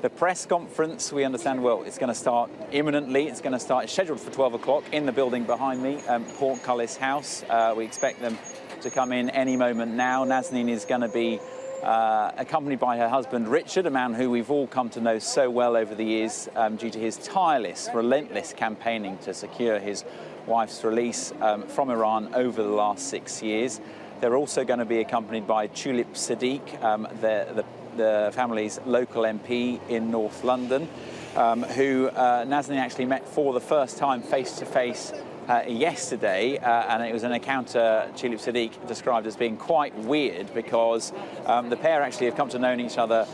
The press conference, we understand, well, it's going to start imminently. It's scheduled for 12 o'clock in the building behind me, Portcullis House. We expect them to come in any moment now. Nazanin is going to be accompanied by her husband, Richard, a man who we've all come to know so well over the years due to his tireless, relentless campaigning to secure his wife's release from Iran over the last 6 years. They're also going to be accompanied by Tulip Siddiq, the family's local MP in North London, who Nazanin actually met for the first time face-to-face yesterday, and it was an encounter Tulip Siddiq described as being quite weird because the pair actually have come to know each other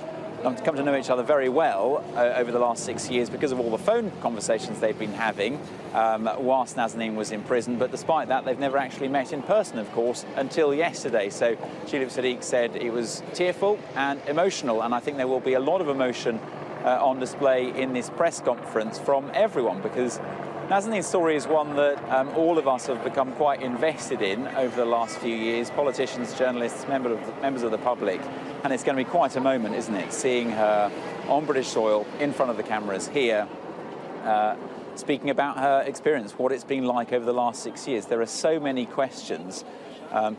very well over the last 6 years because of all the phone conversations they've been having whilst Nazanin was in prison. But despite that, they've never actually met in person, of course, until yesterday. So Tulip Siddiq said it was tearful and emotional, and I think there will be a lot of emotion on display in this press conference from everyone, because Nazanin's story is one that all of us have become quite invested in over the last few years, politicians, journalists, members of the public, and it's going to be quite a moment, isn't it, seeing her on British soil, in front of the cameras here, speaking about her experience, what it's been like over the last 6 years. There are so many questions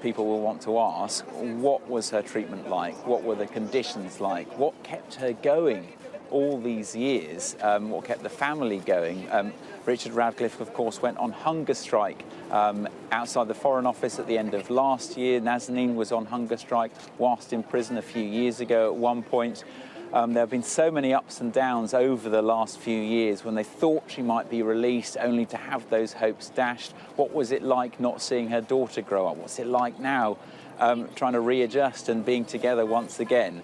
people will want to ask. What was her treatment like? What were the conditions like? What kept her going all these years? What kept the family going? Richard Radcliffe, of course, went on hunger strike outside the Foreign Office at the end of last year. Nazanin was on hunger strike whilst in prison a few years ago at one point. There have been so many ups and downs over the last few years when they thought she might be released, only to have those hopes dashed. What was it like not seeing her daughter grow up? What's it like now trying to readjust and being together once again?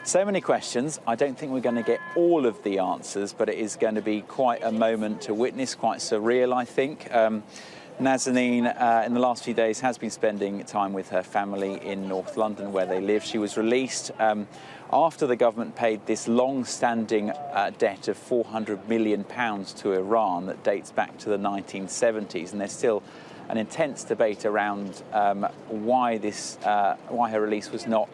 So many questions. I don't think we're going to get all of the answers, but it is going to be quite a moment to witness, quite surreal, I think. Nazanin, in the last few days, has been spending time with her family in North London, where they live. She was released after the government paid this long-standing debt of £400 million to Iran that dates back to the 1970s, and there's still an intense debate around why her release was not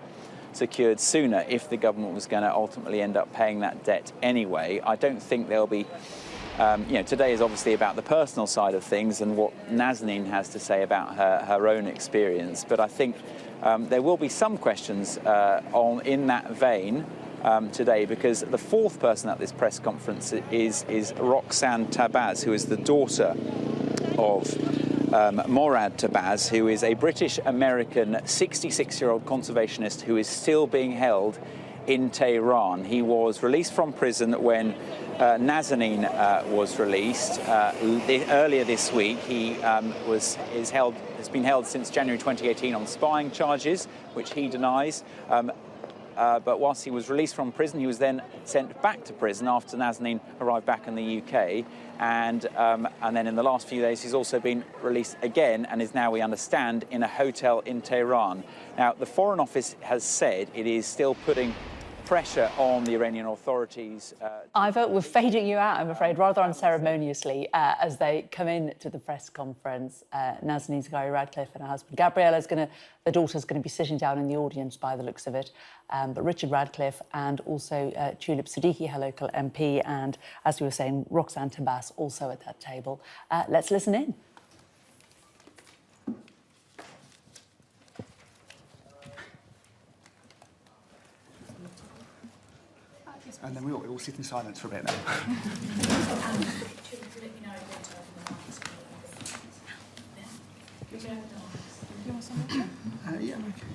secured sooner, if the government was going to ultimately end up paying that debt anyway. I don't think there'll be, today is obviously about the personal side of things and what Nazanin has to say about her own experience, but I think there will be some questions in that vein today, because the fourth person at this press conference is Roxanne Tahbaz, who is the daughter of Morad Tahbaz, who is a British-American 66-year-old conservationist who is still being held in Tehran. He was released from prison when Nazanin was released earlier this week. He has been held since January 2018 on spying charges, which he denies. But whilst he was released from prison, he was then sent back to prison after Nazanin arrived back in the UK. And then in the last few days, he's also been released again and is now, we understand, in a hotel in Tehran. Now, the Foreign Office has said it is still putting pressure on the Iranian authorities. Ivor, we're fading you out, I'm afraid, rather unceremoniously as they come in to the press conference. Nazanin Zaghari-Ratcliffe and her husband Gabriella, the daughter's going to be sitting down in the audience by the looks of it. But Richard Radcliffe and also Tulip Siddiq, her local MP, and, as we were saying, Roxanne Tahbaz also at that table. Let's listen in. And then we all sit in silence for a bit now. Yeah, okay.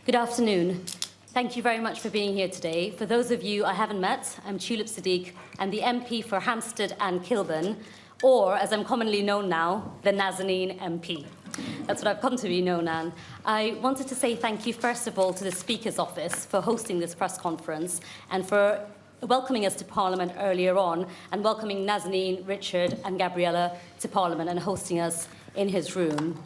Good afternoon. Thank you very much for being here today. For those of you I haven't met, I'm Tulip Siddiq. I'm the MP for Hampstead and Kilburn, or, as I'm commonly known now, the Nazanin MP. That's what I've come to be known as. I wanted to say thank you, first of all, to the Speaker's Office for hosting this press conference and for welcoming us to Parliament earlier on, and welcoming Nazanin, Richard and Gabriella to Parliament and hosting us in his room.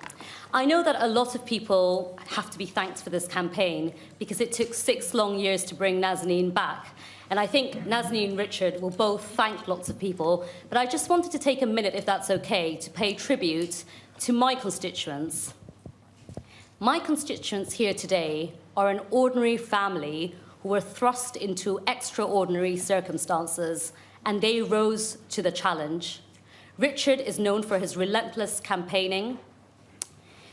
I know that a lot of people have to be thanked for this campaign because it took 6 long years to bring Nazanin back. And I think Nazanin and Richard will both thank lots of people, but I just wanted to take a minute, if that's okay, to pay tribute to my constituents. My constituents here today are an ordinary family who were thrust into extraordinary circumstances, and they rose to the challenge. Richard is known for his relentless campaigning.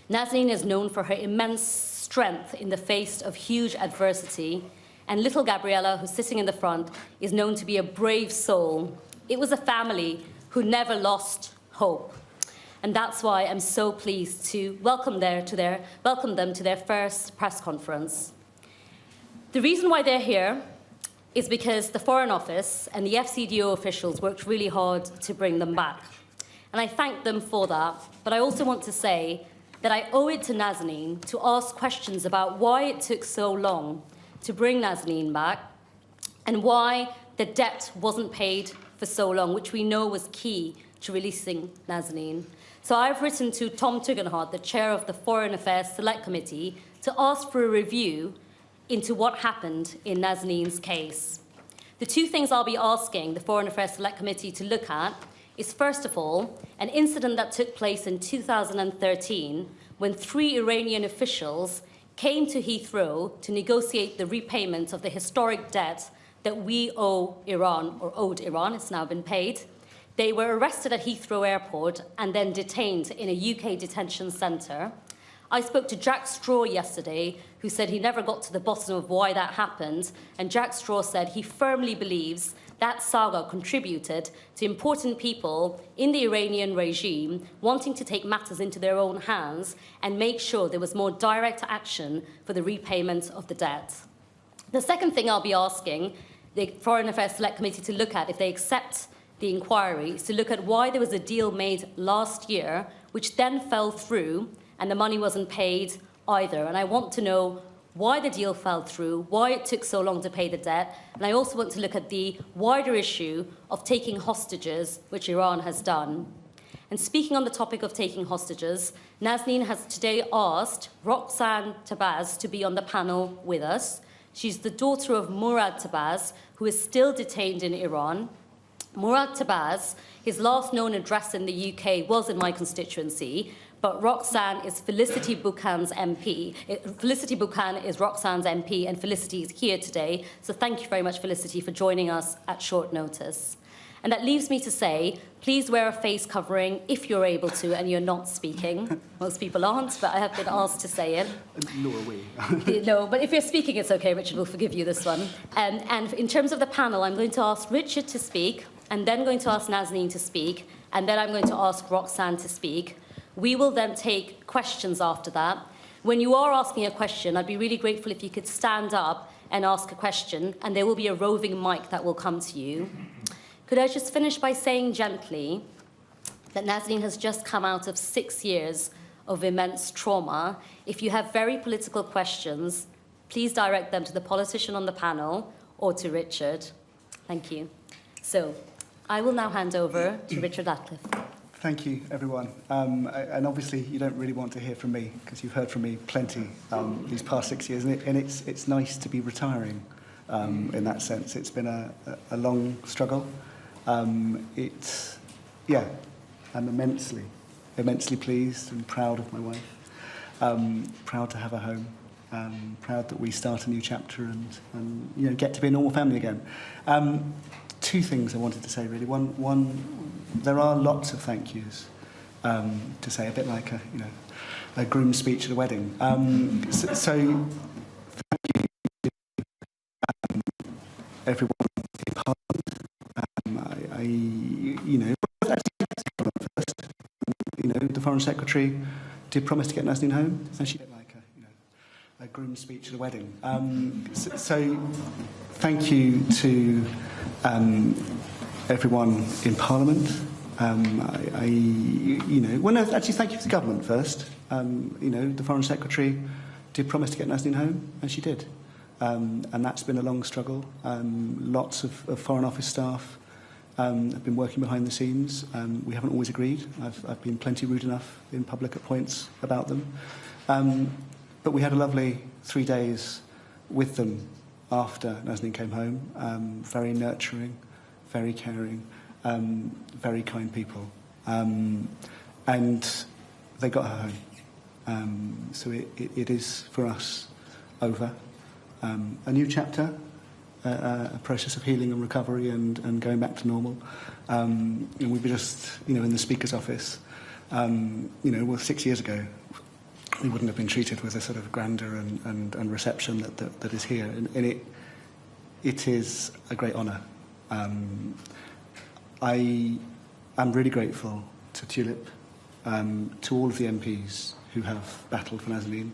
Nazanin is known for her immense strength in the face of huge adversity. And little Gabriella, who's sitting in the front, is known to be a brave soul. It was a family who never lost hope. And that's why I'm so pleased to welcome them to their first press conference. The reason why they're here is because the Foreign Office and the FCDO officials worked really hard to bring them back. And I thank them for that. But I also want to say that I owe it to Nazanin to ask questions about why it took so long to bring Nazanin back and why the debt wasn't paid for so long, which we know was key to releasing Nazanin. So I've written to Tom Tugendhat, the chair of the Foreign Affairs Select Committee, to ask for a review into what happened in Nazanin's case. The two things I'll be asking the Foreign Affairs Select Committee to look at is, first of all, an incident that took place in 2013 when 3 Iranian officials came to Heathrow to negotiate the repayment of the historic debt that we owe Iran, or owed Iran. It's now been paid. They were arrested at Heathrow Airport and then detained in a UK detention centre. I spoke to Jack Straw yesterday, who said he never got to the bottom of why that happened, and Jack Straw said he firmly believes that saga contributed to important people in the Iranian regime wanting to take matters into their own hands and make sure there was more direct action for the repayment of the debt. The second thing I'll be asking the Foreign Affairs Select Committee to look at, if they accept the inquiry, is to look at why there was a deal made last year which then fell through and the money wasn't paid either. And I want to know why the deal fell through, why it took so long to pay the debt, and I also want to look at the wider issue of taking hostages, which Iran has done. And speaking on the topic of taking hostages, Nazanin has today asked Roxanne Tahbaz to be on the panel with us. She's the daughter of Murad Tahbaz, who is still detained in Iran. Murad Tahbaz, his last known address in the UK was in my constituency, but Roxanne is Felicity Buchan's MP. Felicity Buchan is Roxanne's MP, and Felicity is here today. So thank you very much, Felicity, for joining us at short notice. And that leaves me to say, please wear a face covering if you're able to and you're not speaking. Most people aren't, but I have been asked to say it. Nor are we. No, but if you're speaking, it's okay. Richard will forgive you this one. And in terms of the panel, I'm going to ask Richard to speak, and then going to ask Nazanin to speak, and then I'm going to ask Roxanne to speak. We will then take questions after that. When you are asking a question, I'd be really grateful if you could stand up and ask a question, and there will be a roving mic that will come to you. Could I just finish by saying gently that Nazanin has just come out of 6 years of immense trauma. If you have very political questions, please direct them to the politician on the panel or to Richard. Thank you. So I will now hand over to Richard Ratcliffe. Thank you, everyone. And obviously, you don't really want to hear from me because you've heard from me plenty these past 6 years, and it's nice to be retiring in that sense. It's been a long struggle. I'm immensely pleased and proud of my wife. Proud to have a home. Proud that we start a new chapter and get to be a normal family again. 2 things I wanted to say, really. One, there are lots of thank yous to say, a bit like a groom's speech at a wedding. So thank you to everyone in Parliament. The Foreign Secretary did promise to get Nazanin home. It's actually a bit like a groom's speech at a wedding. So thank you to everyone in Parliament. Actually, thank you to the government first. The Foreign Secretary did promise to get Nazanin home, and she did. And that's been a long struggle. Lots of Foreign Office staff have been working behind the scenes. We haven't always agreed. I've been plenty rude enough in public at points about them. But we had a lovely 3 days with them after Nazanin came home. Very nurturing, very caring, very kind people. And they got her home. So it is, for us, over. A new chapter, a process of healing and recovery and going back to normal. And we were just, in the Speaker's office, well, 6 years ago, we wouldn't have been treated with the sort of grandeur and reception that is here. And it is a great honour. I am really grateful to Tulip, to all of the MPs who have battled for Nazanin.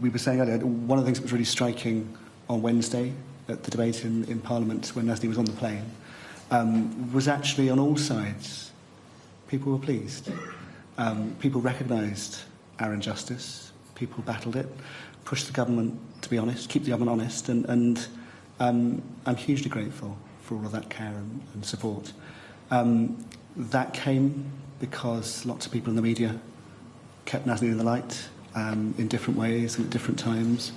We were saying earlier, one of the things that was really striking on Wednesday at the debate in Parliament when Nazanin was on the plane was actually on all sides, people were pleased. People recognised our injustice, people battled it, pushed the government to be honest, keep the government honest, and I'm hugely grateful for all of that care and support. That came because lots of people in the media kept Nazanin in the light in different ways and at different times,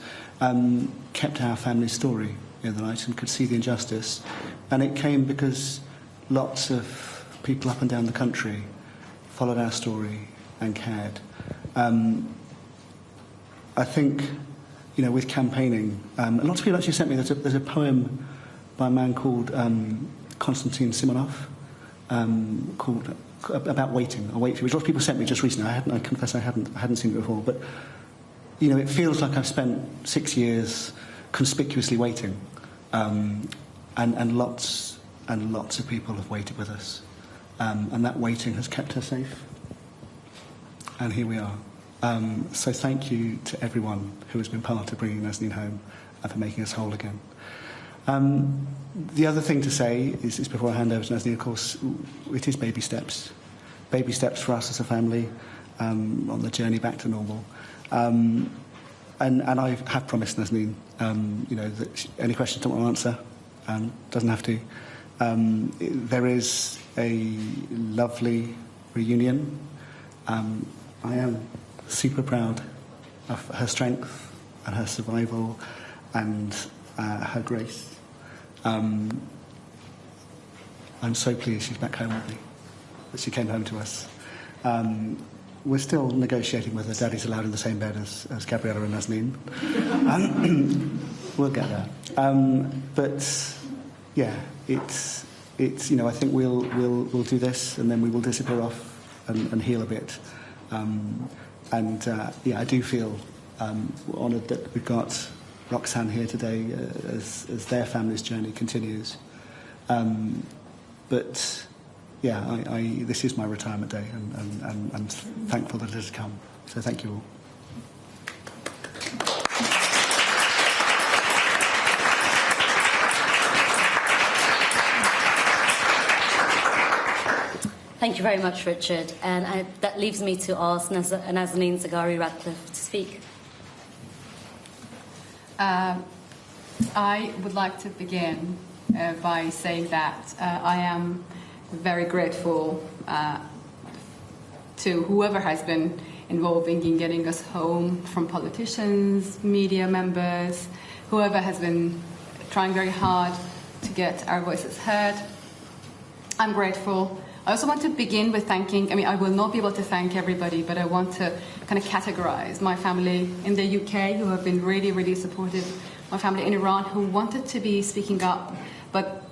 kept our family story in the light and could see the injustice. And it came because lots of people up and down the country followed our story and cared. I think, with campaigning, lots of people actually sent me, there's a poem by a man called Konstantin Simonov called about waiting, which lots of people sent me just recently. I confess I hadn't seen it before, but it feels like I've spent 6 years conspicuously waiting, and lots of people have waited with us, and that waiting has kept her safe. And here we are. So thank you to everyone who has been part of bringing Nazanin home and for making us whole again. The other thing to say is before I hand over to Nazanin, of course, it is baby steps. Baby steps for us as a family on the journey back to normal. And I have promised Nazanin, that any questions I don't want to answer, doesn't have to. There is a lovely reunion. I am super proud of her strength and her survival and her grace. I'm so pleased she's back home with me, that she came home to us. We're still negotiating whether Daddy's allowed in the same bed as Gabriella and Nazanin. We'll get there. But yeah, it's I think we'll do this and then we will disappear off and heal a bit. I do feel honoured that we've got Roxanne here today as their family's journey continues. But yeah, this is my retirement day, and I'm thankful that it has come. So thank you all. Thank you very much, Richard. And that leaves me to ask Nazanin Zaghari-Ratcliffe to speak. I would like to begin by saying that I am very grateful to whoever has been involving in getting us home, from politicians, media members, whoever has been trying very hard to get our voices heard. I'm grateful. I also want to begin with thanking, I will not be able to thank everybody, but I want to kind of categorize my family in the UK who have been really, really supportive, my family in Iran who wanted to be speaking up, but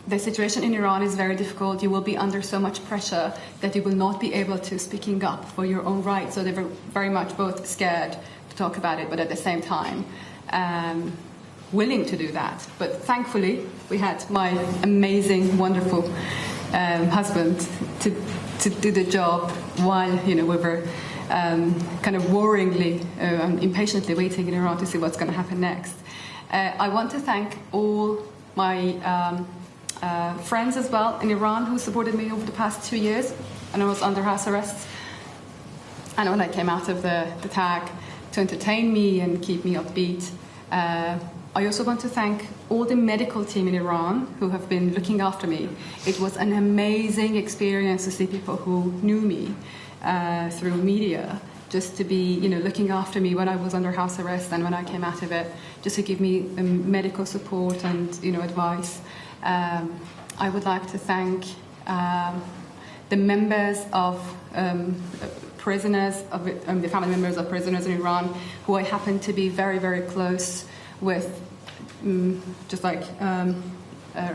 the situation in Iran is very difficult. You will be under so much pressure that you will not be able to speaking up for your own rights. So they were very much both scared to talk about it, but at the same time willing to do that. But thankfully, we had my amazing, wonderful husband to do the job while we were kind of worryingly, impatiently waiting in Iran to see what's going to happen next. I want to thank all my friends as well in Iran who supported me over the past 2 years, and I was under house arrest. And when I came out of the tag, to entertain me and keep me upbeat. I also want to thank all the medical team in Iran who have been looking after me. It was an amazing experience to see people who knew me through media, just to be, looking after me when I was under house arrest and when I came out of it, just to give me medical support and, advice. I would like to thank the members of prisoners, the family members of prisoners in Iran, who I happen to be very, very close with, just like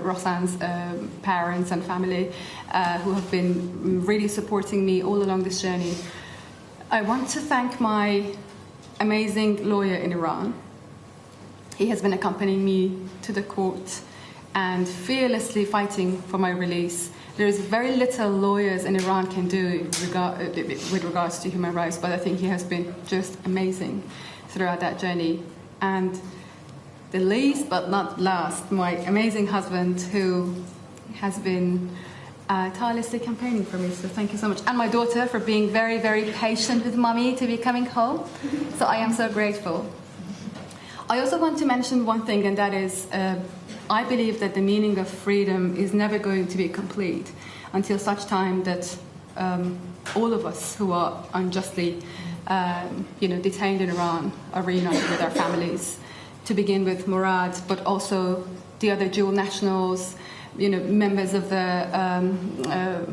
Roxanne's parents and family, who have been really supporting me all along this journey. I want to thank my amazing lawyer in Iran. He has been accompanying me to the court and fearlessly fighting for my release. There is very little lawyers in Iran can do with regards to human rights, but I think he has been just amazing throughout that journey. And the least but not last, my amazing husband, who has been tirelessly campaigning for me, so thank you so much. And my daughter for being very, very patient with mommy to be coming home. So I am so grateful. I also want to mention one thing, and that is I believe that the meaning of freedom is never going to be complete until such time that all of us who are unjustly detained in Iran are reunited with our families. To begin with Murad, but also the other dual nationals, members of the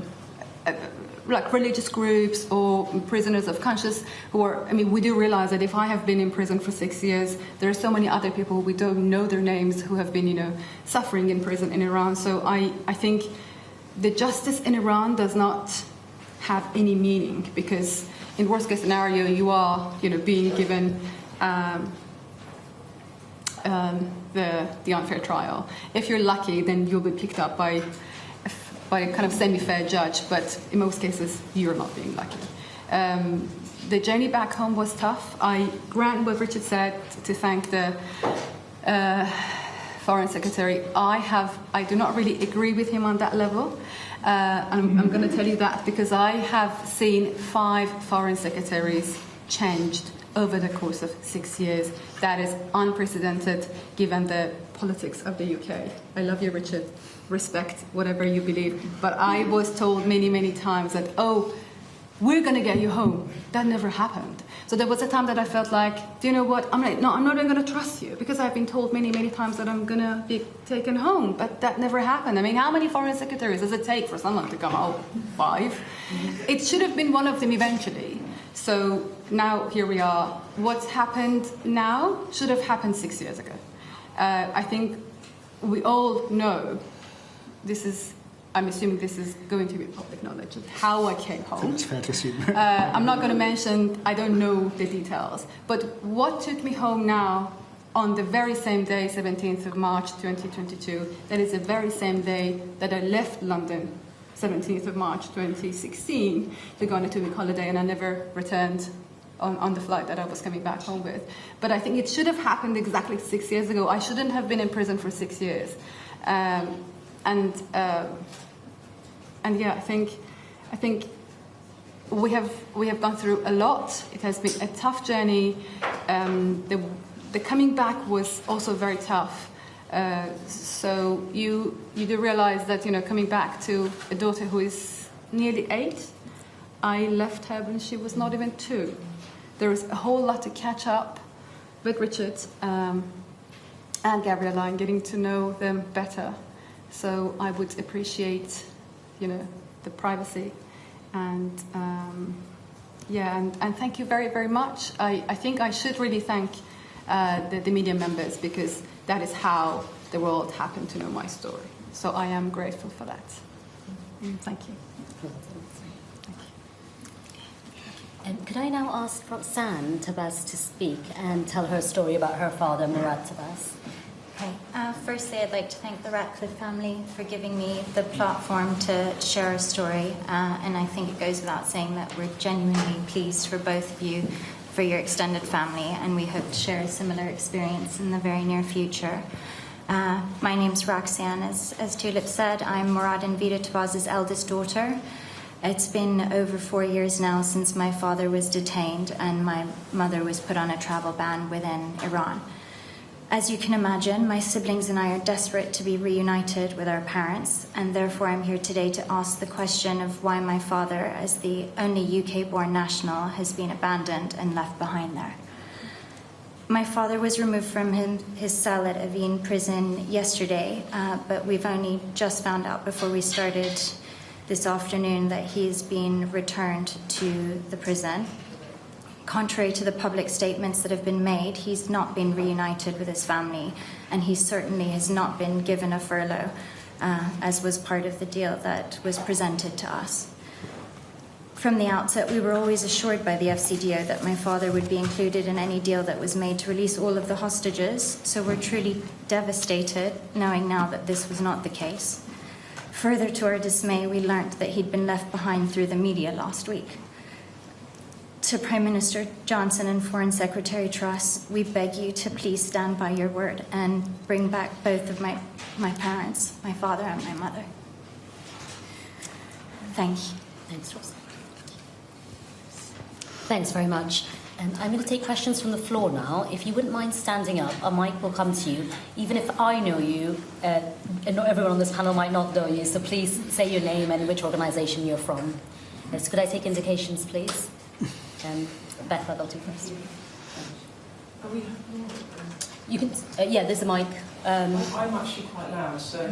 like religious groups or prisoners of conscience who are, we do realize that if I have been in prison for 6 years, there are so many other people, we don't know their names, who have been, suffering in prison in Iran. So I think the justice in Iran does not have any meaning, because in worst case scenario, you are, being given the unfair trial. If you're lucky, then you'll be picked up by a kind of semi-fair judge, but in most cases, you're not being lucky. The journey back home was tough. I grant what Richard said, to thank the Foreign Secretary. I do not really agree with him on that level. I'm going to tell you that because I have seen 5 foreign secretaries changed over the course of 6 years. That is unprecedented given the politics of the UK. I love you, Richard. Respect whatever you believe. But I was told many, many times that, we're going to get you home. That never happened. So there was a time that I felt like, do you know what? I'm not even going to trust you, because I've been told many, many times that I'm going to be taken home. But that never happened. How many foreign secretaries does it take for someone to come home? 5. It should have been one of them eventually. So now here we are. What's happened now should have happened 6 years ago. I think we all know I'm assuming this is going to be public knowledge of how I came home. It's fair to assume. I'm not going to mention, I don't know the details. But what took me home now on the very same day, 17th of March 2022, that is the very same day that I left London, 17th of March 2016, to go on a 2-week holiday, and I never returned on the flight that I was coming back home with. But I think it should have happened exactly 6 years ago. I shouldn't have been in prison for 6 years. And yeah, I think we have gone through a lot. It has been a tough journey. The coming back was also very tough. So you do realize that coming back to a daughter who is nearly 8, I left her when she was not even 2. There is a whole lot to catch up with Richard and Gabriella and getting to know them better. So I would appreciate, the privacy, and and thank you very, very much. I think I should really thank the media members, because that is how the world happened to know my story. So I am grateful for that. Thank you. Could I now ask Roxanne Tahbaz to speak and tell her story about her father, Murad Tahbaz? Okay. Firstly, I'd like to thank the Ratcliffe family for giving me the platform to share a story. And I think it goes without saying that we're genuinely pleased for both of you, for your extended family, and we hope to share a similar experience in the very near future. My name's Roxanne, as Tulip said. I'm Murad and Vida Tahbaz's eldest daughter. It's been over 4 years now since my father was detained and my mother was put on a travel ban within Iran. As you can imagine, my siblings and I are desperate to be reunited with our parents, and therefore I'm here today to ask the question of why my father, as the only UK-born national, has been abandoned and left behind there. My father was removed from his cell at Evin prison yesterday, but we've only just found out before we started this afternoon that he is being returned to the prison. Contrary to the public statements that have been made, he's not been reunited with his family, and he certainly has not been given a furlough, as was part of the deal that was presented to us. From the outset, we were always assured by the FCDO that my father would be included in any deal that was made to release all of the hostages, so we're truly devastated knowing now that this was not the case. Further to our dismay, we learnt that he'd been left behind through the media last week. To Prime Minister Johnson and Foreign Secretary Truss, we beg you to please stand by your word and bring back both of my parents, my father and my mother. Thank you. Thanks, Roxanne. Thanks very much. I'm going to take questions from the floor now. If you wouldn't mind standing up, a mic will come to you. Even if I know you, and not everyone on this panel might not know you, so please say your name and which organisation you're from. So could I take indications, please? Beth, I'll go to you first. You can, yeah, there's a mic. I'm actually quite loud, so...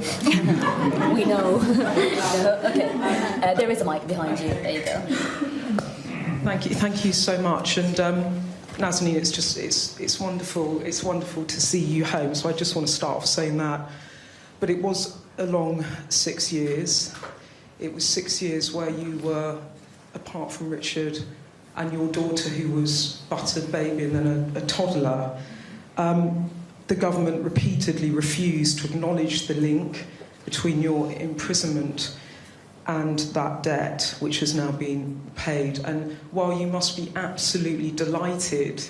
We know. Okay. There is a mic behind you. There you go. Thank you so much. And Nazanin, it's wonderful to see you home. So I just want to start off saying that. But it was a long 6 years. It was 6 years where you were, apart from Richard and your daughter, who was but a baby and then a toddler, the government repeatedly refused to acknowledge the link between your imprisonment and that debt, which has now been paid. And while you must be absolutely delighted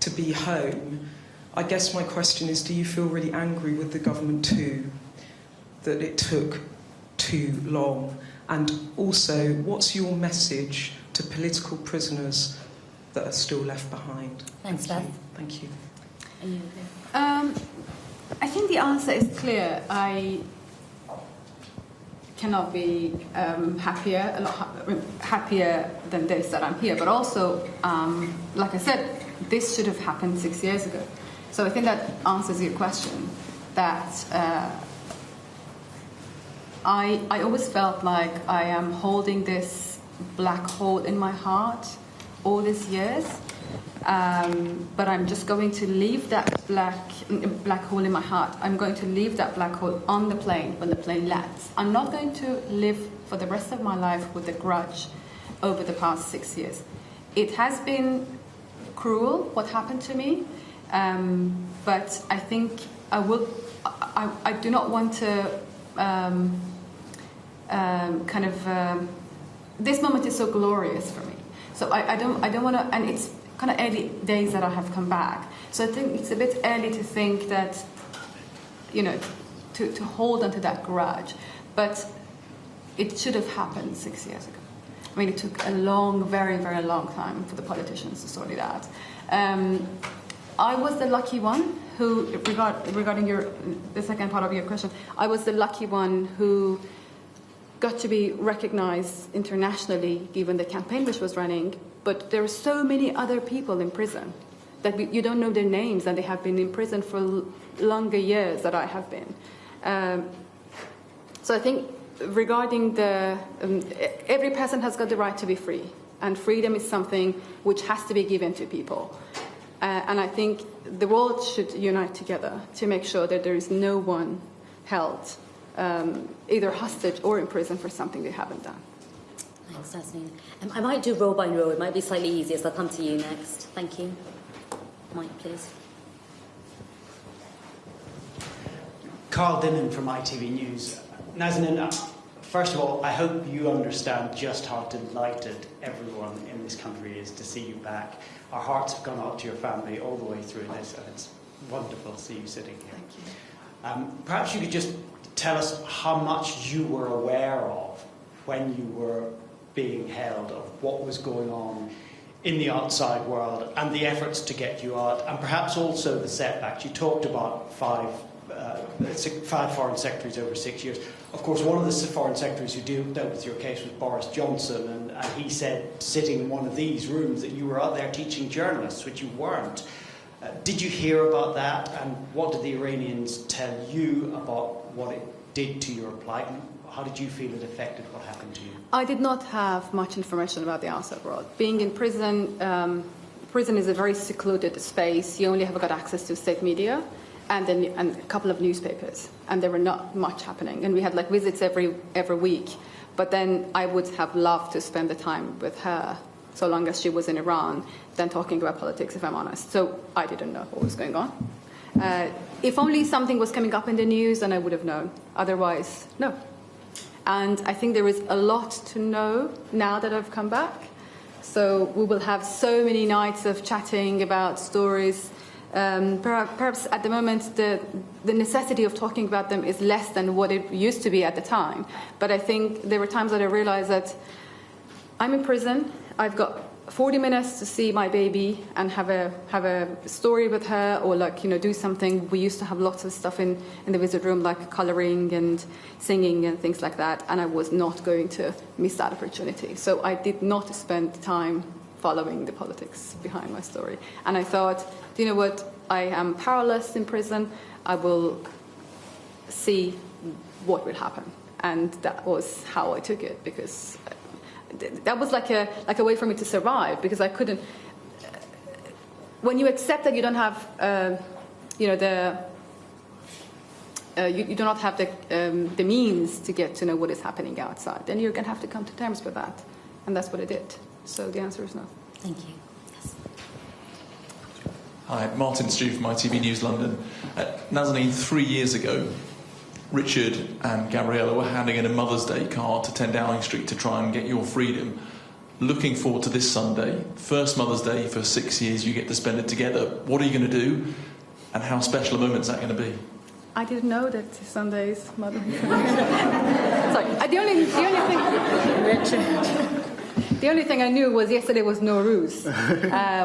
to be home, I guess my question is, do you feel really angry with the government too, that it took too long? And also, what's your message to political prisoners that are still left behind? Thanks, Beth. Thank you. Are you I think the answer is clear. I cannot be happier, a lot happier than this, that I'm here. But also, like I said, this should have happened 6 years ago. So I think that answers your question, that I always felt like I am holding this black hole in my heart all these years. But I'm just going to leave that black hole in my heart. I'm going to leave that black hole on the plane when the plane lands. I'm not going to live for the rest of my life with a grudge over the past 6 years. It has been cruel what happened to me, but I think I do not want to this moment is so glorious for me. So I don't want to, and it's kind of early days that I have come back. So I think it's a bit early to think that, to hold onto that grudge. But it should have happened 6 years ago. I mean, it took a long, very, very long time for the politicians to sort it out. I was the lucky one who, regarding the second part of your question, I was the lucky one who got to be recognized internationally, given the campaign which was running. But there are so many other people in prison that you don't know their names, and they have been in prison for longer years than I have been. So I think regarding every person has got the right to be free, and freedom is something which has to be given to people. And I think the world should unite together to make sure that there is no one held either hostage or in prison for something they haven't done. Thanks, Nazanin. I might do row by row. It might be slightly easier, so I'll come to you next. Thank you. Mike, please. Carl Dinnan from ITV News. Nazanin, first of all, I hope you understand just how delighted everyone in this country is to see you back. Our hearts have gone out to your family all the way through this, and it's wonderful to see you sitting here. Thank you. Perhaps you could just tell us how much you were aware of when you were being held, of what was going on in the outside world and the efforts to get you out, and perhaps also the setbacks. You talked about five foreign secretaries over 6 years. Of course, one of the foreign secretaries who dealt with your case was Boris Johnson, and he said, sitting in one of these rooms, that you were out there teaching journalists, which you weren't. Did you hear about that, and what did the Iranians tell you about what it did to your plight? And how did you feel it affected what happened to you? I did not have much information about the outside world. Being in prison, prison is a very secluded space. You only have got access to state media and a couple of newspapers, and there were not much happening. And we had like visits every week. But then I would have loved to spend the time with her, so long as she was in Iran, than talking about politics, if I'm honest. So I didn't know what was going on. If only something was coming up in the news, then I would have known. Otherwise, no. And I think there is a lot to know now that I've come back. So we will have so many nights of chatting about stories. Perhaps at the moment the necessity of talking about them is less than what it used to be at the time. But I think there were times that I realized that I'm in prison. I've got 40 minutes to see my baby and have a story with her, or like, you know, do something. We used to have lots of stuff in the visit room, like colouring and singing and things like that, and I was not going to miss that opportunity. So I did not spend time following the politics behind my story. And I thought, do you know what? I am powerless in prison. I will see what will happen. And that was how I took it, because that was like a way for me to survive, because I couldn't. When you accept that you don't have, you do not have the means to get to know what is happening outside, then you're going to have to come to terms with that, and that's what I did. So the answer is no. Thank you. Yes. Hi, Martin Stew from ITV News London. Nazanin, 3 years ago, Richard and Gabriella were handing in a Mother's Day card to 10 Downing Street to try and get your freedom. Looking forward to this Sunday, first Mother's Day for 6 years, you get to spend it together. What are you going to do, and how special a moment is that going to be? I didn't know that Sunday is Mother's Day. Sorry, the only thing... The only thing I knew was yesterday was Nowruz,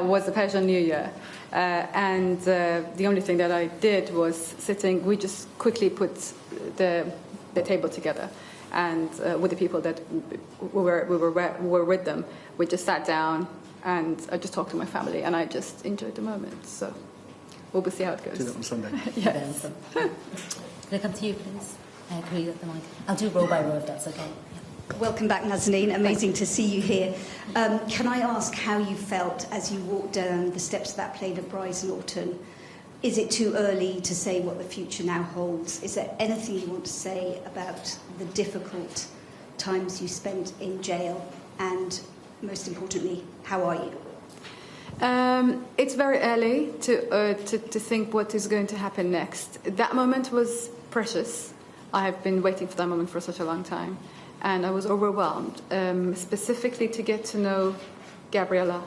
was the Persian New Year. And the only thing that I did was sitting, we just quickly put the table together. And with the people that were with them, we just sat down and I just talked to my family, and I just enjoyed the moment. So we'll see how it goes. Do that on Sunday. Yes. Can I come to you, please? Can we get the mic? I'll do row by row if that's okay. Welcome back, Nazanin. Amazing to see you here. Can I ask how you felt as you walked down the steps of that plane at Brize Norton? Is it too early to say what the future now holds? Is there anything you want to say about the difficult times you spent in jail? And most importantly, how are you? It's very early to think what is going to happen next. That moment was precious. I have been waiting for that moment for such a long time. And I was overwhelmed, specifically to get to know Gabriella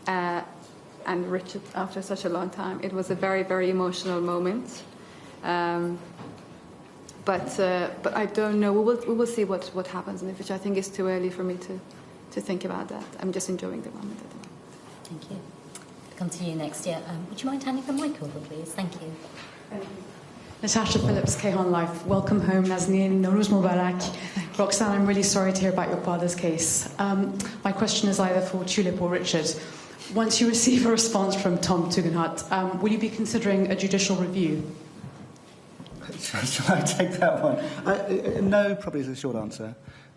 and Richard after such a long time. It was a very, very emotional moment. But I don't know. We will see what happens in the future. I think it's too early for me to think about that. I'm just enjoying the moment at the moment. Thank you. I'll come to you next. Yeah. Would you mind handing the mic over, please? Thank you. Natasha Phillips, Kayhan Life. Welcome home, Nazanin. Nowruz Mubarak. Roxanne, I'm really sorry to hear about your father's case. My question is either for Tulip or Richard. Once you receive a response from Tom Tugendhat, will you be considering a judicial review? Shall I take that one? No, probably is the short answer.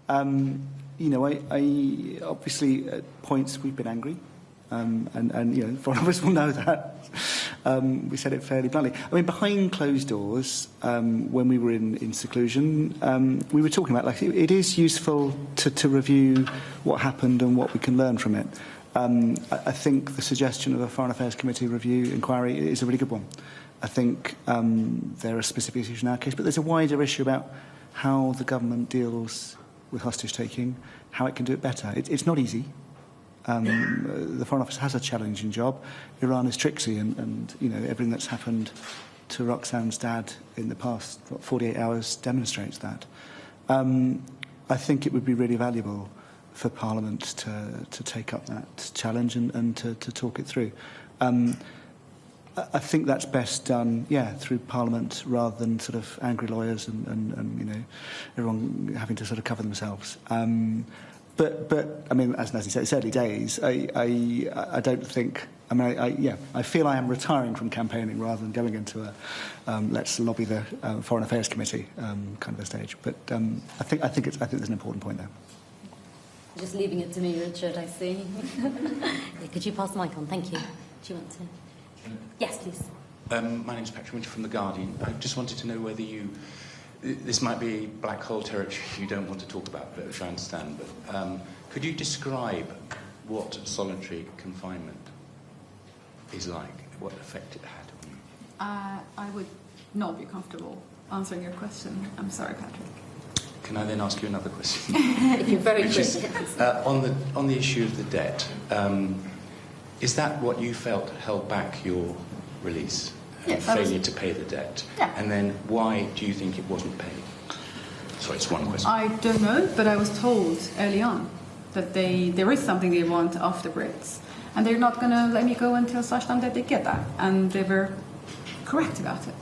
You know, I obviously at points we've been angry, and you know, foreign of us will know that. We said it fairly bluntly. I mean, behind closed doors, when we were in seclusion, we were talking about, like, it is useful to review what happened and what we can learn from it. I think the suggestion of a Foreign Affairs Committee review inquiry is a really good one. I think there are specific issues in our case, but there's a wider issue about how the government deals with hostage-taking, how it can do it better. It's not easy. The Foreign Office has a challenging job. Iran is tricksy, and you know, everything that's happened to Roxanne's dad in the past 48 hours demonstrates that. I think it would be really valuable for Parliament to take up that challenge and to talk it through. I think that's best done, through Parliament rather than sort of angry lawyers and you know, everyone having to sort of cover themselves. But I mean, as Nazanin said, it's early days. I don't think. I mean, I feel I am retiring from campaigning rather than going into a let's lobby the Foreign Affairs Committee kind of a stage. But I think there's an important point there. Just leaving it to me, Richard, I see. Could you pass the mic on? Thank you. Do you want to? Yes, please. My name's Patrick Winter from The Guardian. I just wanted to know whether you... This might be black hole territory you don't want to talk about, which I understand, but could you describe what solitary confinement is like, what effect it had on you? I would not be comfortable answering your question. I'm sorry, Patrick. Can I then ask you another question? If you're very quick. On the issue of the debt, is that what you felt held back your release? Yes, failure to pay the debt? Yeah. And then why do you think it wasn't paid? Sorry, it's one question. I don't know, but I was told early on that there is something they want off the Brits, and they're not going to let me go until such time that they get that. And they were correct about it.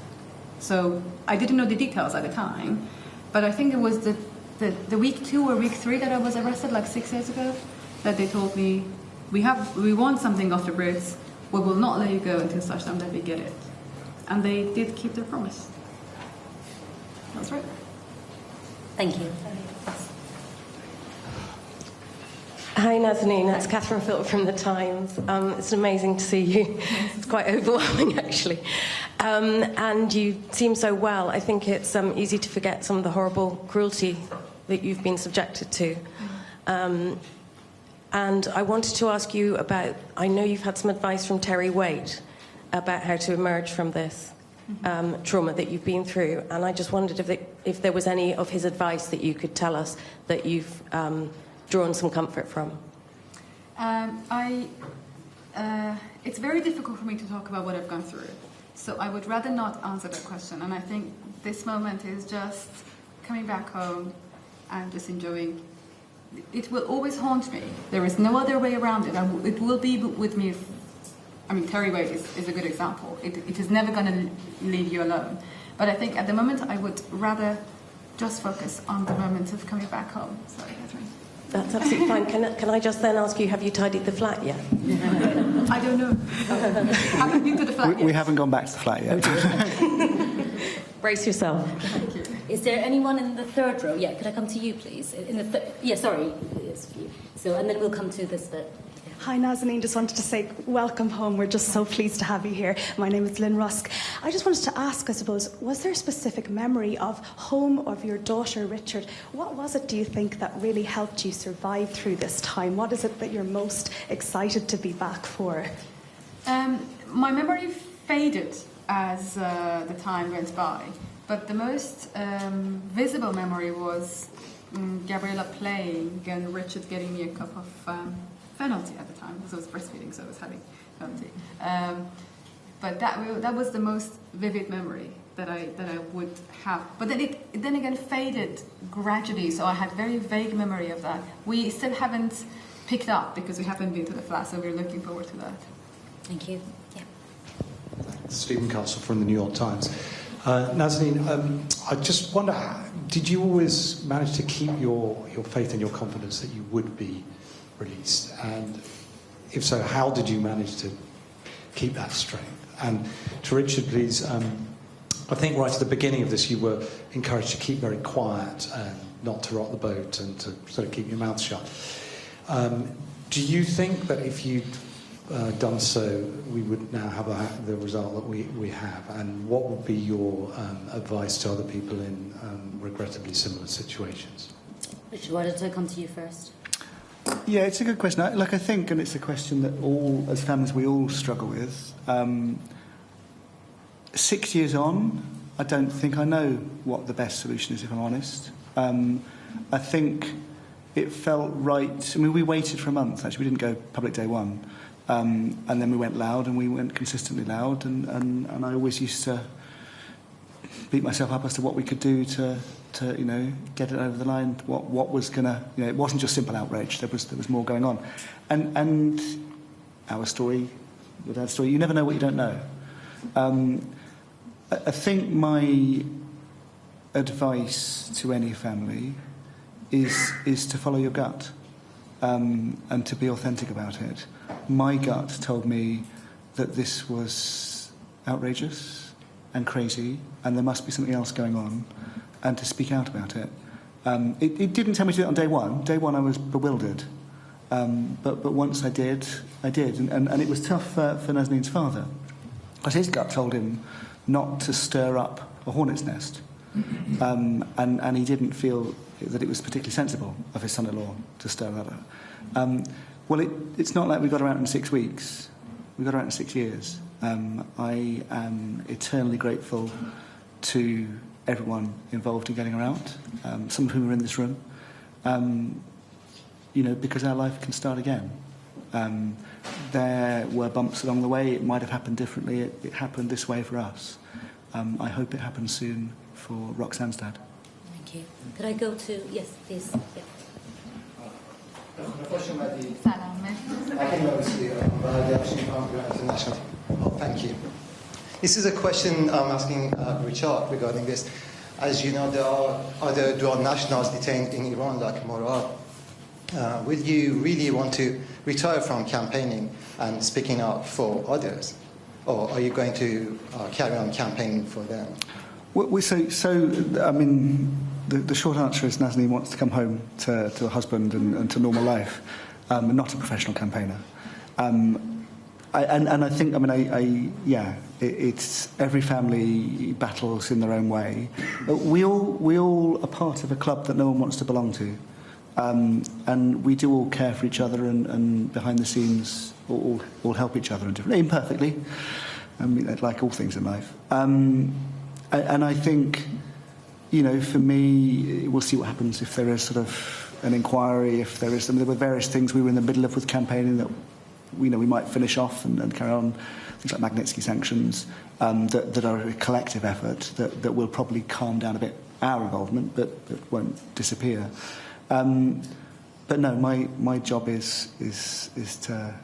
So I didn't know the details at the time, but I think it was the week 2 or week 3 that I was arrested, like 6 years ago, that they told me, we want something off the Brits, we will not let you go until such time that we get it. And they did keep their promise. That's right. Thank you. Hi Nazanin, that's Catherine Phillip from The Times. It's amazing to see you. It's quite overwhelming actually. And you seem so well. I think it's easy to forget some of the horrible cruelty that you've been subjected to. And I wanted to ask you about, I know you've had some advice from Terry Waite about how to emerge from this trauma that you've been through. And I just wondered if there was any of his advice that you could tell us that you've drawn some comfort from. It's very difficult for me to talk about what I've gone through. So I would rather not answer that question. And I think this moment is just coming back home and just enjoying. It will always haunt me. There is no other way around it. It will be with me. I mean, Terry Waite is a good example. It is never going to leave you alone. But I think at the moment I would rather just focus on the moment of coming back home. Sorry, Catherine. That's absolutely fine. Can I just then ask you, have you tidied the flat yet? I don't know. Haven't been to the flat yet. We haven't gone back to the flat yet. Brace yourself. Thank you. Is there anyone in the third row? Yeah, could I come to you, please? Yeah, sorry. Yes, for you. So, and then we'll come to this bit. Hi Nazanin, just wanted to say welcome home. We're just so pleased to have you here. My name is Lynn Rusk. I just wanted to ask, I suppose, was there a specific memory of home, of your daughter Richard? What was it, do you think, that really helped you survive through this time? What is it that you're most excited to be back for? My memory faded as the time went by, but the most visible memory was Gabriella playing and Richard getting me a cup of penalty at the time, because I was breastfeeding, so I was having penalty. But that was the most vivid memory that I would have. But then it again faded gradually, so I had very vague memory of that. We still haven't picked up because we haven't been to the flat, so we're looking forward to that. Thank you. Yeah. Stephen Castle from the New York Times. Nazanin, I just wonder, did you always manage to keep your faith and your confidence that you would be released? And if so, how did you manage to keep that strength? And to Richard, please, I think right at the beginning of this you were encouraged to keep very quiet and not to rock the boat and to sort of keep your mouth shut. Do you think that if you'd done so, we would now have the result that we have? And what would be your advice to other people in regrettably similar situations? Richard, why don't I come to you first? Yeah, it's a good question. I think, and it's a question that all, as families, we all struggle with. 6 years on, I don't think I know what the best solution is, if I'm honest. I think it felt right. I mean, we waited for a month, actually. We didn't go public day one. And then we went loud, and we went consistently loud. And I always used to beat myself up as to what we could do to get it over the line. What was gonna, it wasn't just simple outrage. There was more going on, and our story, your dad's story. You never know what you don't know. I think my advice to any family is to follow your gut. and to be authentic about it. My gut told me that this was outrageous and crazy, and there must be something else going on, and to speak out about it. It didn't tell me to do it on day one. Day one I was bewildered. But once I did. And it was tough for Nazanin's father. Because his gut told him not to stir up a hornet's nest. And he didn't feel that it was particularly sensible of his son-in-law to stir that up. Well, it's not like we got her out in 6 weeks. We got her out in 6 years. I am eternally grateful to everyone involved in getting her out, some of whom are in this room, because our life can start again. There were bumps along the way. It might have happened differently. It happened this way for us. I hope it happens soon for Roxanne's dad. Thank you. Could I go to... Yes, please. Yeah. Thank you. This is a question I'm asking Richard regarding this. As you know, there are other dual nationals detained in Iran, like Morad. Will you really want to retire from campaigning and speaking out for others? Or are you going to carry on campaigning for them? The short answer is Nazanin wants to come home to her husband and to normal life, not a professional campaigner. I think, it's every family battles in their own way. We all are part of a club that no one wants to belong to. And we do all care for each other and behind the scenes all help each other imperfectly, like all things in life. And I think, for me, we'll see what happens if there is sort of an inquiry, if there is... there were various things we were in the middle of with campaigning that we might finish off and carry on, things like Magnitsky sanctions, that are a collective effort that will probably calm down a bit our involvement, but won't disappear. But no, my job is to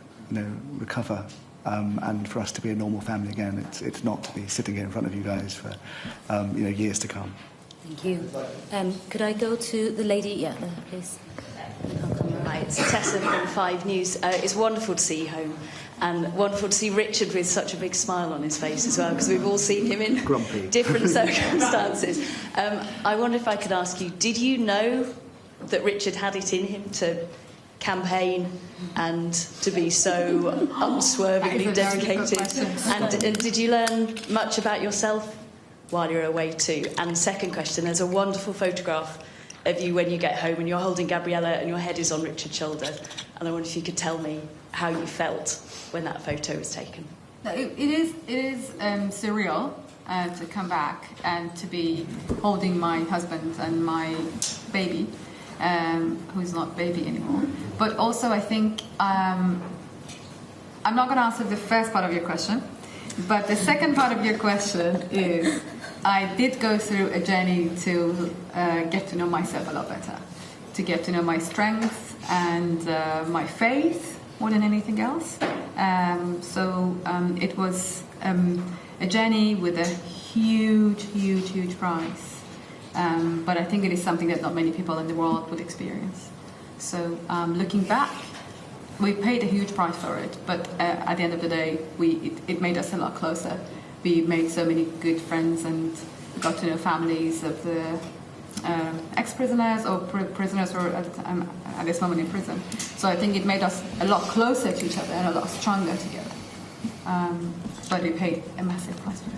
recover, and for us to be a normal family again. It's not to be sitting here in front of you guys for years to come. Thank you. Could I go to the lady? Yeah, please. Hi, it's Tessa from 5 News. It's wonderful to see you home, and wonderful to see Richard with such a big smile on his face as well, because we've all seen him in grumpy different circumstances. I wonder if I could ask you, did you know that Richard had it in him to campaign and to be so unswervingly dedicated? And did you learn much about yourself while you're away too? And second question, there's a wonderful photograph of you when you get home and you're holding Gabriella and your head is on Richard's shoulder. And I wonder if you could tell me how you felt when that photo was taken. It is surreal to come back and to be holding my husband and my baby, who's not baby anymore. But also I think, I'm not going to answer the first part of your question, but the second part of your question is, I did go through a journey to get to know myself a lot better, to get to know my strengths and my faith more than anything else. It was a journey with a huge price. But I think it is something that not many people in the world would experience. So looking back, we paid a huge price for it, but at the end of the day, it made us a lot closer. We made so many good friends and got to know families of the ex-prisoners or prisoners who are at this moment in prison. So I think it made us a lot closer to each other and a lot stronger together. But we paid a massive price for it.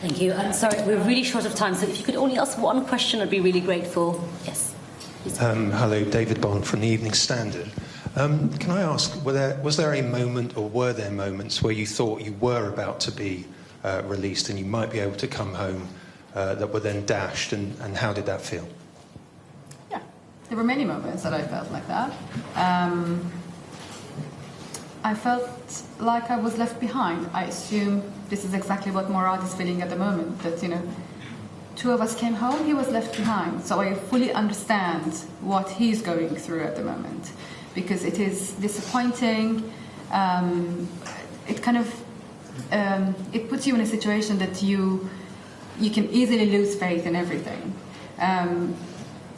Thank you. I'm sorry, we're really short of time, so if you could only ask one question, I'd be really grateful. Yes. Hello, David Bond from the Evening Standard. Can I ask, was there a moment, or were there moments, where you thought you were about to be released and you might be able to come home that were then dashed, and how did that feel? Yeah, there were many moments that I felt like that. I felt like I was left behind. I assume this is exactly what Morad is feeling at the moment, that, two of us came home, he was left behind. So I fully understand what he's going through at the moment, because it is disappointing. It kind of it puts you in a situation that you can easily lose faith in everything.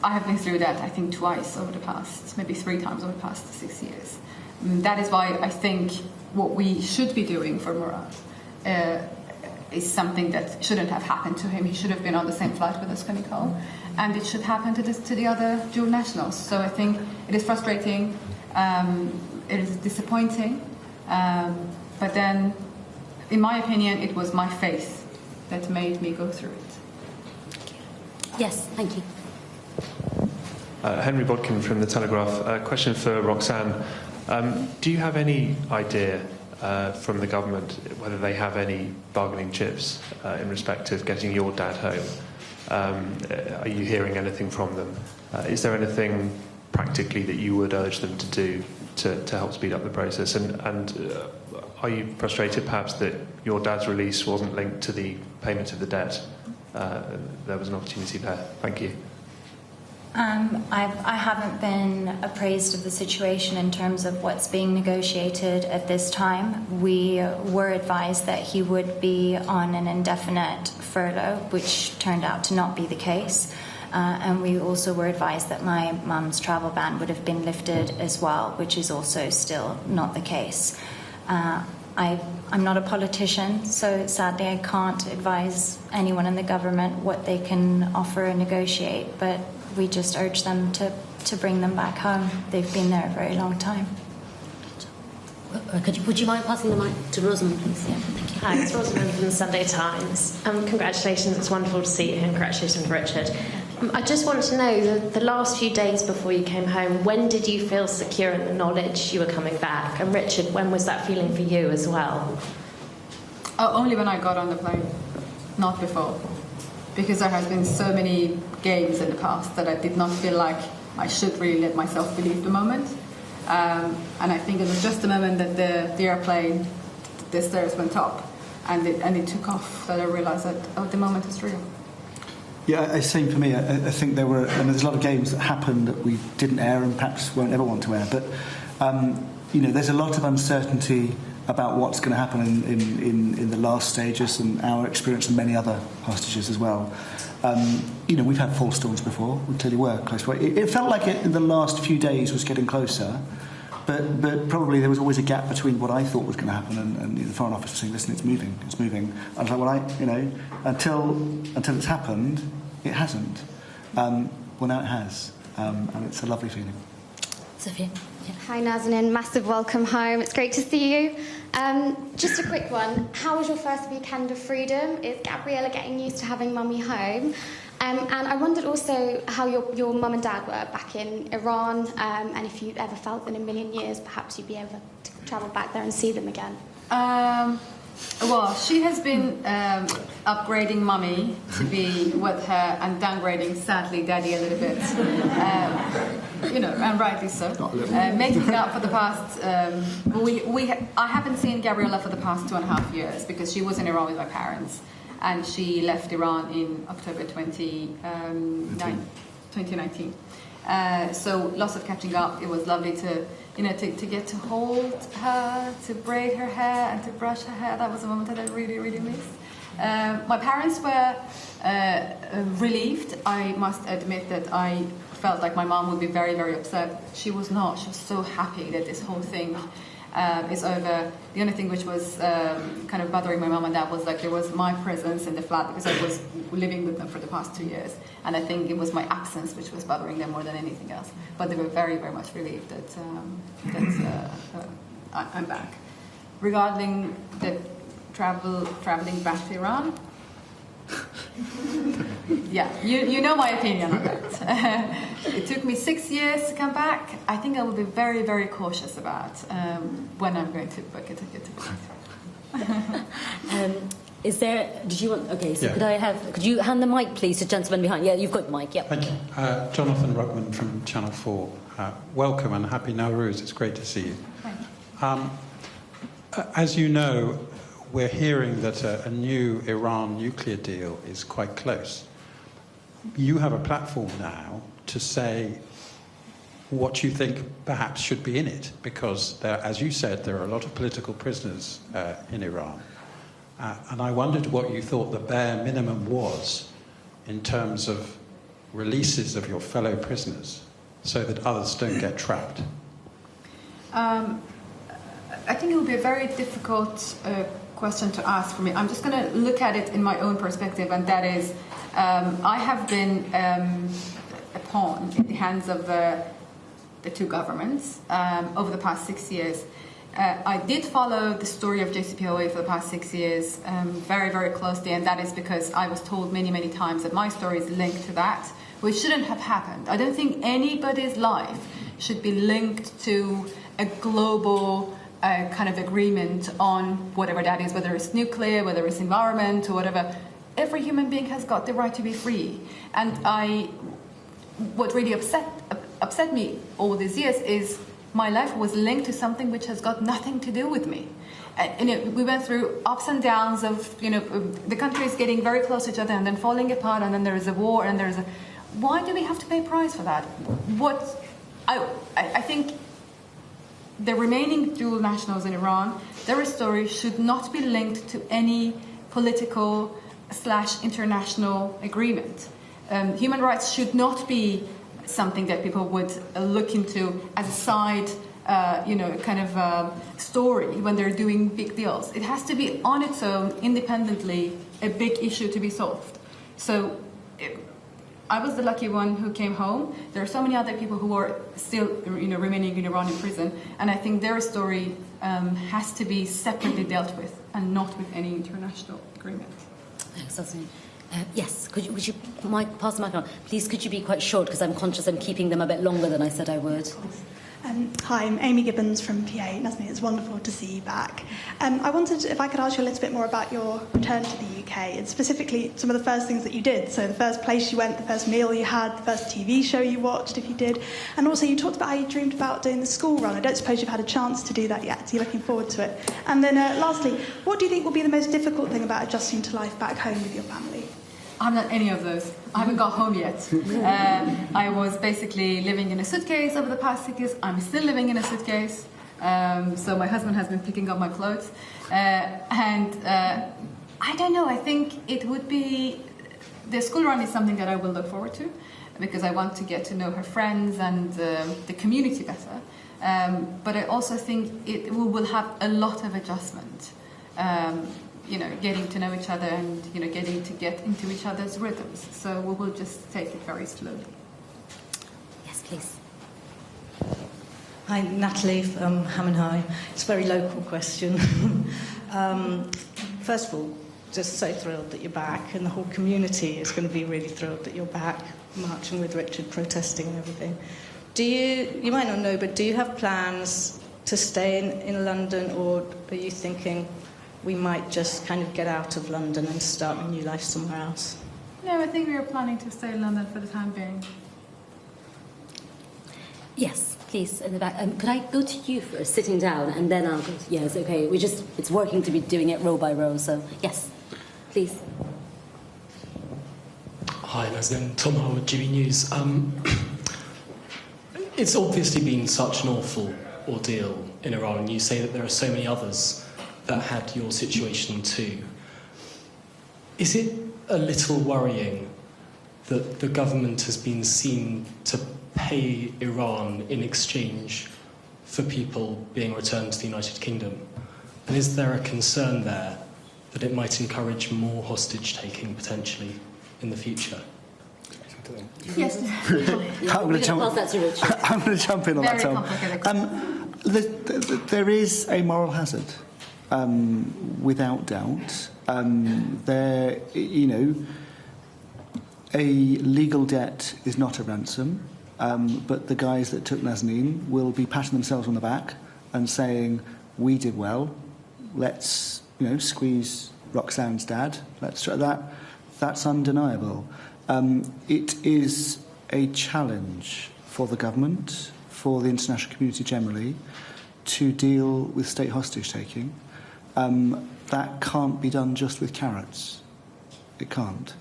I have been through that, I think, twice over the past, maybe 3 times over the past 6 years. That is why I think what we should be doing for Murad is something that shouldn't have happened to him. He should have been on the same flight with us, Nicole, and it should happen to the other dual nationals. So I think it is frustrating, it is disappointing, but then, in my opinion, it was my faith that made me go through it. Yes, thank you. Henry Bodkin from The Telegraph. A question for Roxanne. Do you have any idea from the government whether they have any bargaining chips in respect of getting your dad home? Are you hearing anything from them? Is there anything practically that you would urge them to do to help speed up the process? And are you frustrated perhaps that your dad's release wasn't linked to the payment of the debt? There was an opportunity there. Thank you. I haven't been appraised of the situation in terms of what's being negotiated at this time. We were advised that he would be on an indefinite furlough, which turned out to not be the case. And we also were advised that my mum's travel ban would have been lifted as well, which is also still not the case. I'm not a politician, so sadly I can't advise anyone in the government what they can offer or negotiate, but we just urge them to bring them back home. They've been there a very long time. Would you mind passing the mic to Rosamund, please? Yeah, thank you. Hi, it's Rosamund from the Sunday Times. Congratulations, it's wonderful to see you, and congratulations, Richard. I just wanted to know, the last few days before you came home, when did you feel secure in the knowledge you were coming back? And Richard, when was that feeling for you as well? Only when I got on the plane, not before. Because there has been so many games in the past that I did not feel like I should really let myself believe the moment. And I think it was just the moment that the airplane, the stairs went up and it took off that I realised that, the moment is real. Yeah, same for me. I think there's a lot of games that happened that we didn't air and perhaps won't ever want to air. But, there's a lot of uncertainty about what's going to happen in the last stages, and our experience and many other hostages as well. We've had false dawns before. We clearly were close. It felt like it in the last few days was getting closer, but probably there was always a gap between what I thought was going to happen and the Foreign Office was saying, listen, it's moving. I was like, until it's happened, it hasn't. Well, now it has, and it's a lovely feeling. Sophia. Yeah. Hi Nazanin, massive welcome home. It's great to see you. Just a quick one. How was your first weekend of freedom? Is Gabriella getting used to having mummy home? And I wondered also how your mum and dad were back in Iran, and if you ever felt in a million years perhaps you'd be able to travel back there and see them again. Well, she has been upgrading mummy to be with her and downgrading, sadly, daddy a little bit. And rightly so. Making up for the past... I haven't seen Gabriella for the past 2.5 years because she was in Iran with my parents. And she left Iran in October 2019. So lots of catching up. It was lovely to get to hold her, to braid her hair and to brush her hair. That was a moment that I really, really missed. My parents were relieved. I must admit that I felt like my mom would be very, very upset. She was not. She was so happy that this whole thing is over. The only thing which was kind of bothering my mom and dad was like there was my presence in the flat because I was living with them for the past 2 years, and I think it was my absence which was bothering them more than anything else. But they were very, very much relieved that I'm back. Regarding the traveling back to Iran, yeah, you know my opinion on that. It took me 6 years to come back. I think I will be very, very cautious about when I'm going to book a ticket to go back. Is there? Did you want? Okay, so Yeah. Could you hand the mic, please, to the gentleman behind? Yeah, you've got the mic. Yeah. Thank you. Jonathan Ruckman from Channel 4. Welcome and happy Nowruz. It's great to see you. As you know, we're hearing that a new Iran nuclear deal is quite close. You have a platform now to say what you think perhaps should be in it, because, as you said, there are a lot of political prisoners in Iran. And I wondered what you thought the bare minimum was in terms of releases of your fellow prisoners so that others don't get trapped? I think it would be a very difficult question to ask for me. I'm just going to look at it in my own perspective, and that is, I have been a pawn in the hands of the two governments over the past 6 years. I did follow the story of JCPOA for the past 6 years very, very closely, and that is because I was told many, many times that my story is linked to that, which shouldn't have happened. I don't think anybody's life should be linked to a global kind of agreement on whatever that is, whether it's nuclear, whether it's environment, or whatever. Every human being has got the right to be free. And what really upset me all these years is my life was linked to something which has got nothing to do with me. And we went through ups and downs of, the country is getting very close to each other and then falling apart, and then there is a war, and there's a... Why do we have to pay a price for that? I think the remaining dual nationals in Iran, their story should not be linked to any political/international agreement. Human rights should not be something that people would look into as a side, story when they're doing big deals. It has to be on its own, independently, a big issue to be solved. So I was the lucky one who came home. There are so many other people who are still, remaining in Iran in prison, and I think their story has to be separately dealt with and not with any international agreement. Thanks, yes, would you pass the mic on? Please, could you be quite short, because I'm conscious I'm keeping them a bit longer than I said I would. Hi, I'm Amy Gibbons from PA. Nazanin, it's wonderful to see you back. I wondered if I could ask you a little bit more about your return to the UK, and specifically some of the first things that you did. So the first place you went, the first meal you had, the first TV show you watched, if you did. And also you talked about how you dreamed about doing the school run. I don't suppose you've had a chance to do that yet, so you're looking forward to it. And then lastly, what do you think will be the most difficult thing about adjusting to life back home with your family? I'm not any of those. I haven't got home yet. I was basically living in a suitcase over the past 6 years. I'm still living in a suitcase. So my husband has been picking up my clothes. I don't know, I think it would be... The school run is something that I will look forward to, because I want to get to know her friends and the community better. But I also think we will have a lot of adjustment. Getting to know each other and, getting to get into each other's rhythms. So we will just take it very slowly. Yes, please. Hi, Natalie from Hammond High. It's a very local question. First of all, just so thrilled that you're back, and the whole community is going to be really thrilled that you're back, marching with Richard, protesting and everything. You might not know, but do you have plans to stay in London, or are you thinking we might just kind of get out of London and start a new life somewhere else? No, I think we are planning to stay in London for the time being. Yes, please, in the back. Could I go to you first, sitting down, and then I'll go to... Yes, okay. It's working to be doing it row by row, so yes, please. Hi, Nazanin. Tom Howard, GB News. It's obviously been such an awful ordeal in Iran, and you say that there are so many others that had your situation too. Is it a little worrying that the government has been seen to pay Iran in exchange for people being returned to the United Kingdom? And is there a concern there that it might encourage more hostage-taking potentially in the future? Yes. I'm going to jump in on Very that, Tom. There is a moral hazard. Without doubt, a legal debt is not a ransom, but the guys that took Nazanin will be patting themselves on the back and saying, "We did well. Let's, squeeze Roxanne's dad. Let's try that." That's undeniable. It is a challenge for the government, for the international community generally, to deal with state hostage taking. That can't be done just with carrots. It can't.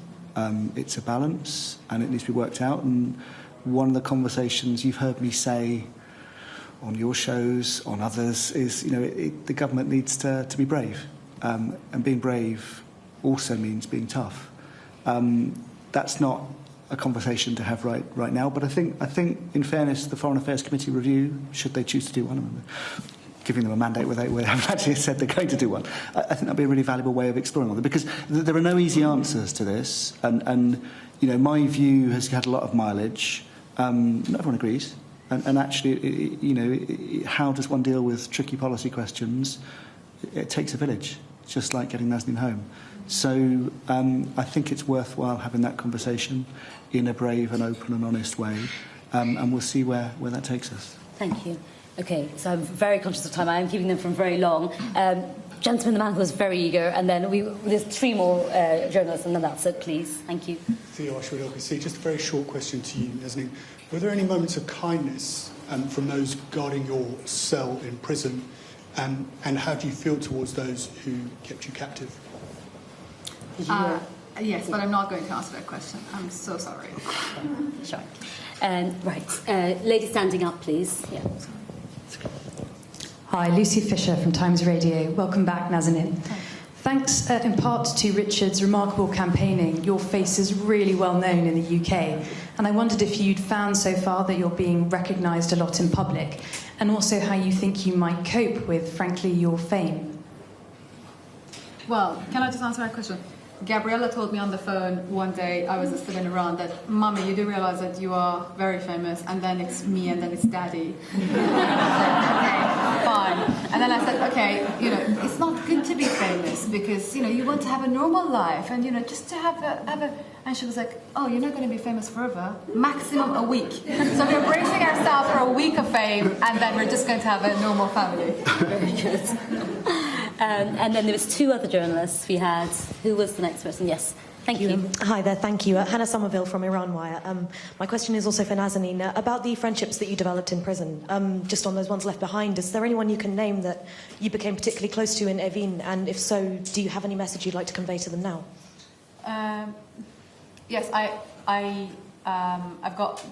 It's a balance, and it needs to be worked out. And one of the conversations you've heard me say on your shows, on others, is the government needs to be brave, and being brave also means being tough. That's not a conversation to have right now. But I think, in fairness, the Foreign Affairs Committee review, should they choose to do one, giving them a mandate where they haven't actually said they're going to do one, I think that'd be a really valuable way of exploring all that, because there are no easy answers to this, and you know, my view has had a lot of mileage. Not everyone agrees, and actually, you know, how does one deal with tricky policy questions? It takes a village, just like getting Nazanin home. So I think it's worthwhile having that conversation in a brave and open and honest way, and we'll see where that takes us. Thank you. Okay, so I'm very conscious of time. I am keeping them from very long. Gentleman, the man who was very eager, and then there's 3 more journalists, and then that's it, please. Thank you. Theo Ashwood, LBC. Just a very short question to you, Nazanin. Were there any moments of kindness from those guarding your cell in prison, and how do you feel towards those who kept you captive? Yes, but I'm not going to answer that question. I'm so sorry. Sure. Right. Lady standing up, please. Yeah. Hi, Lucy Fisher from Times Radio. Welcome back, Nazanin. Thanks in part to Richard's remarkable campaigning, your face is really well known in the UK. And I wondered if you'd found so far that you're being recognised a lot in public, and also how you think you might cope with, frankly, your fame. Well, can I just answer that question? Gabriella told me on the phone one day, I was still in Iran, that, Mummy, you do realise that you are very famous, and then it's me, and then it's Daddy. Okay, fine. And then I said, okay, you know, it's not good to be famous, because, you know, you want to have a normal life, and, you know, just to have a... And she was like, oh, you're not going to be famous forever. Maximum a week. So we're bracing ourselves for a week of fame, and then we're just going to have a normal family. Very good. And then there was 2 other journalists we had. Who was the next person? Yes. Thank you. Hi there, thank you. Hannah Somerville from Iran Wire. My question is also for Nazanin. About the friendships that you developed in prison, just on those ones left behind, is there anyone you can name that you became particularly close to in Evin? And if so, do you have any message you'd like to convey to them now? Yes, I've got...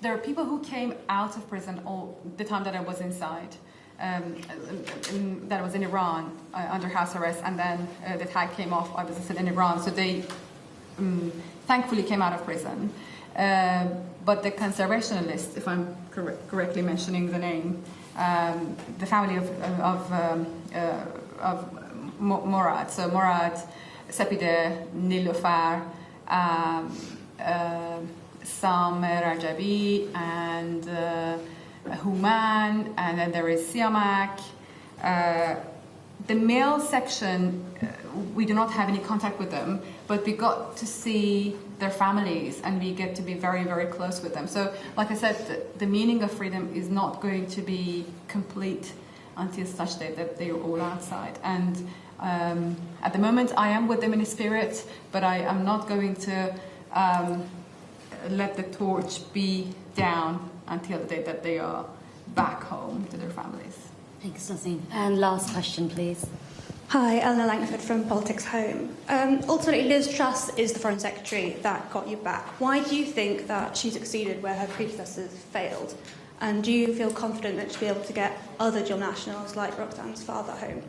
There are people who came out of prison all the time that I was inside. That I was in Iran under house arrest, and then the tag came off. I was still in Iran, so they thankfully came out of prison. But the conservationalists, if I'm correctly mentioning the name, the family of Morad, so Morad, Sepide, Nilofar, Sam Rajabi, and Human, and then there is Siamak. The male section, we do not have any contact with them, but we got to see their families, and we get to be very, very close with them. So, like I said, the meaning of freedom is not going to be complete until such day that they are all outside. And at the moment, I am with them in spirit, but I am not going to let the torch be down until the day that they are back home to their families. Thanks, Nazanin. And last question, please. Hi, Eleanor Langford from Politics Home. Ultimately, Liz Truss is the Foreign Secretary that got you back. Why do you think that she succeeded where her predecessors failed? And do you feel confident that she'll be able to get other dual nationals like Roxanne's father home?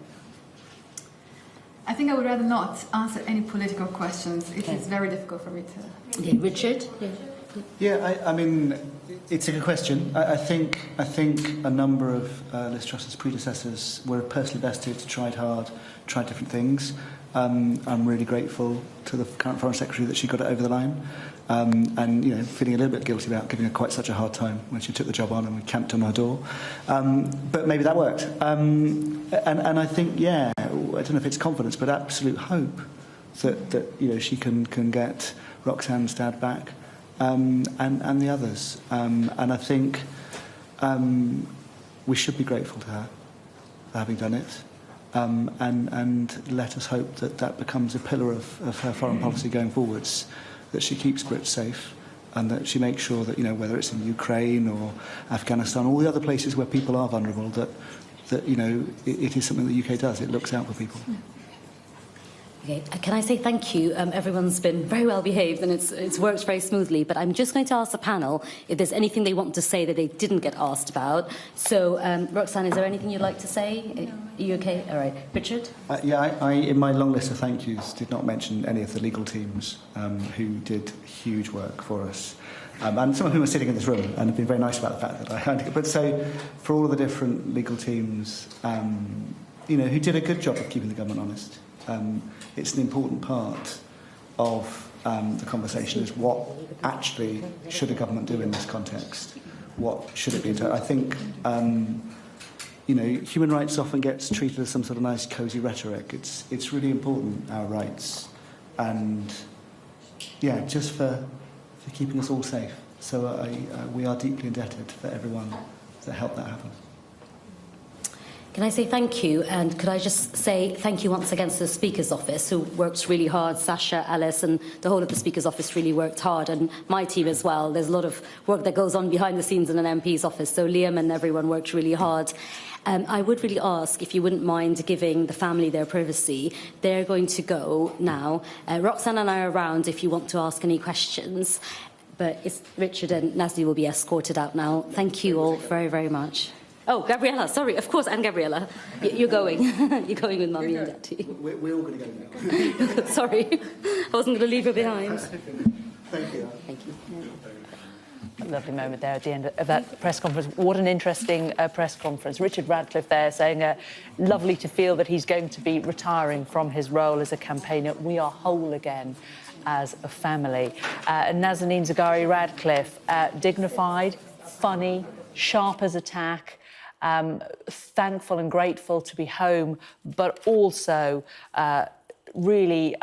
I think I would rather not answer any political questions. It is very difficult for me to... Okay, Richard? Yeah, I mean, it's a good question. I think a number of Liz Truss's predecessors were personally vested, tried hard, tried different things. I'm really grateful to the current Foreign Secretary that she got it over the line. And, you know, feeling a little bit guilty about giving her quite such a hard time when she took the job on and we camped on her door. But maybe that worked. And I think, yeah, I don't know if it's confidence, but absolute hope that you know, she can get Roxanne's dad back. And the others. And I think we should be grateful to her for having done it. And let us hope that that becomes a pillar of her foreign policy going forwards, that she keeps Brits safe, and that she makes sure that, you know, whether it's in Ukraine or Afghanistan, all the other places where people are vulnerable, that you know, it is something the UK does. It looks out for people. Okay, can I say thank you? Everyone's been very well behaved and it's worked very smoothly, but I'm just going to ask the panel if there's anything they want to say that they didn't get asked about. So, Roxanne, is there anything you'd like to say? No. Are you okay? All right. Richard? I, in my long list of thank yous, did not mention any of the legal teams who did huge work for us. And some of whom are sitting in this room and have been very nice about the fact that I had it. But so, for all of the different legal teams, who did a good job of keeping the government honest. It's an important part of the conversation is what actually should a government do in this context? What should it be? I think, human rights often gets treated as some sort of nice, cosy rhetoric. It's really important, our rights. And, just for keeping us all safe. So we are deeply indebted for everyone that helped that happen. Can I say thank you? And could I just say thank you once again to the Speaker's Office, who worked really hard. Sasha, Alice, and the whole of the Speaker's Office really worked hard, and my team as well. There's a lot of work that goes on behind the scenes in an MP's office, so Liam and everyone worked really hard. I would really ask if you wouldn't mind giving the family their privacy. They're going to go now. Roxanne and I are around if you want to ask any questions, but Richard and Nazanin will be escorted out now. Thank you all very, very much. Oh, Gabriella, sorry, of course, and Gabriella. You're going. You're going with Mummy and Daddy. We're all going to go now. Sorry, I wasn't going to leave her behind. Thank you. Thank you. A lovely moment there at the end of that press conference. What an interesting press conference. Richard Ratcliffe there saying, lovely to feel that he's going to be retiring from his role as a campaigner. We are whole again as a family. Nazanin Zaghari-Ratcliffe, dignified, funny, sharp as a tack. Thankful and grateful to be home, but also really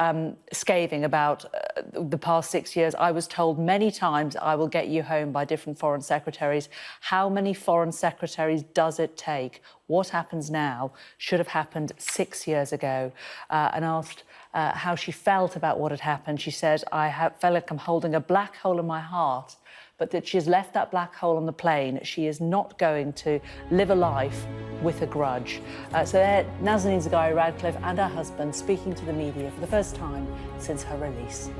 scathing about the past 6 years. I was told many times I will get you home by different foreign secretaries. How many foreign secretaries does it take? What happens now should have happened 6 years ago. And asked how she felt about what had happened. She said, felt like I'm holding a black hole in my heart, but that she has left that black hole on the plane. She is not going to live a life with a grudge. So there, Nazanin Zaghari-Ratcliffe and her husband speaking to the media for the first time since her release.